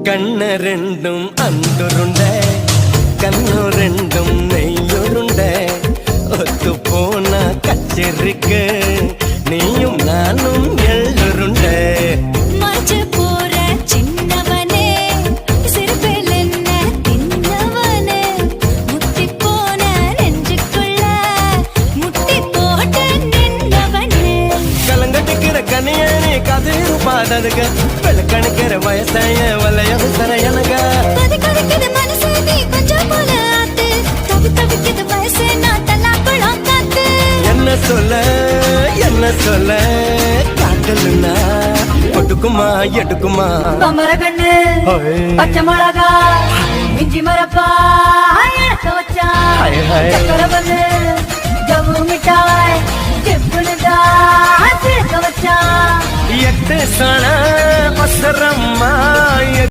கண்ண ரெண்டும் அந்துருண்ட கண்ணு ரெண்டும் நெய்யுருண்ட ஒத்து போன கச்சிருக்கு நீயும் நானும் எள்ளுருண்ட மறைச்சு போற சின்னவனே சிறுபில் என்ன தின்னவனே முத்தி போன நெஞ்சுக்குள்ள முட்டி போட்டு நின்னவனே கலங்கட்டிக்கிற கனியனே கதிரு பாடதுக வெளுக்கணிக்கிற வயசைய வலையது சரையனக கொதிக்குது மனசு நீ கொஞ்சம் போல ஆத்து தவிக்குது வயசு நான் தல்லா குளம் காத்து என்ன சொல்ல காட்டலுன்னா ஒட்டுக்குமா எடுக்குமா பம்பர கண்ணு பச்சை மிளகா இஞ்சி மரப்பா எடுத்து வச்சா சக்கர பண்ணு ஜவ்வு மிட்டாய் செப்புனுதா சேர்க்க வச்சா எட்டு சன பசரம்மா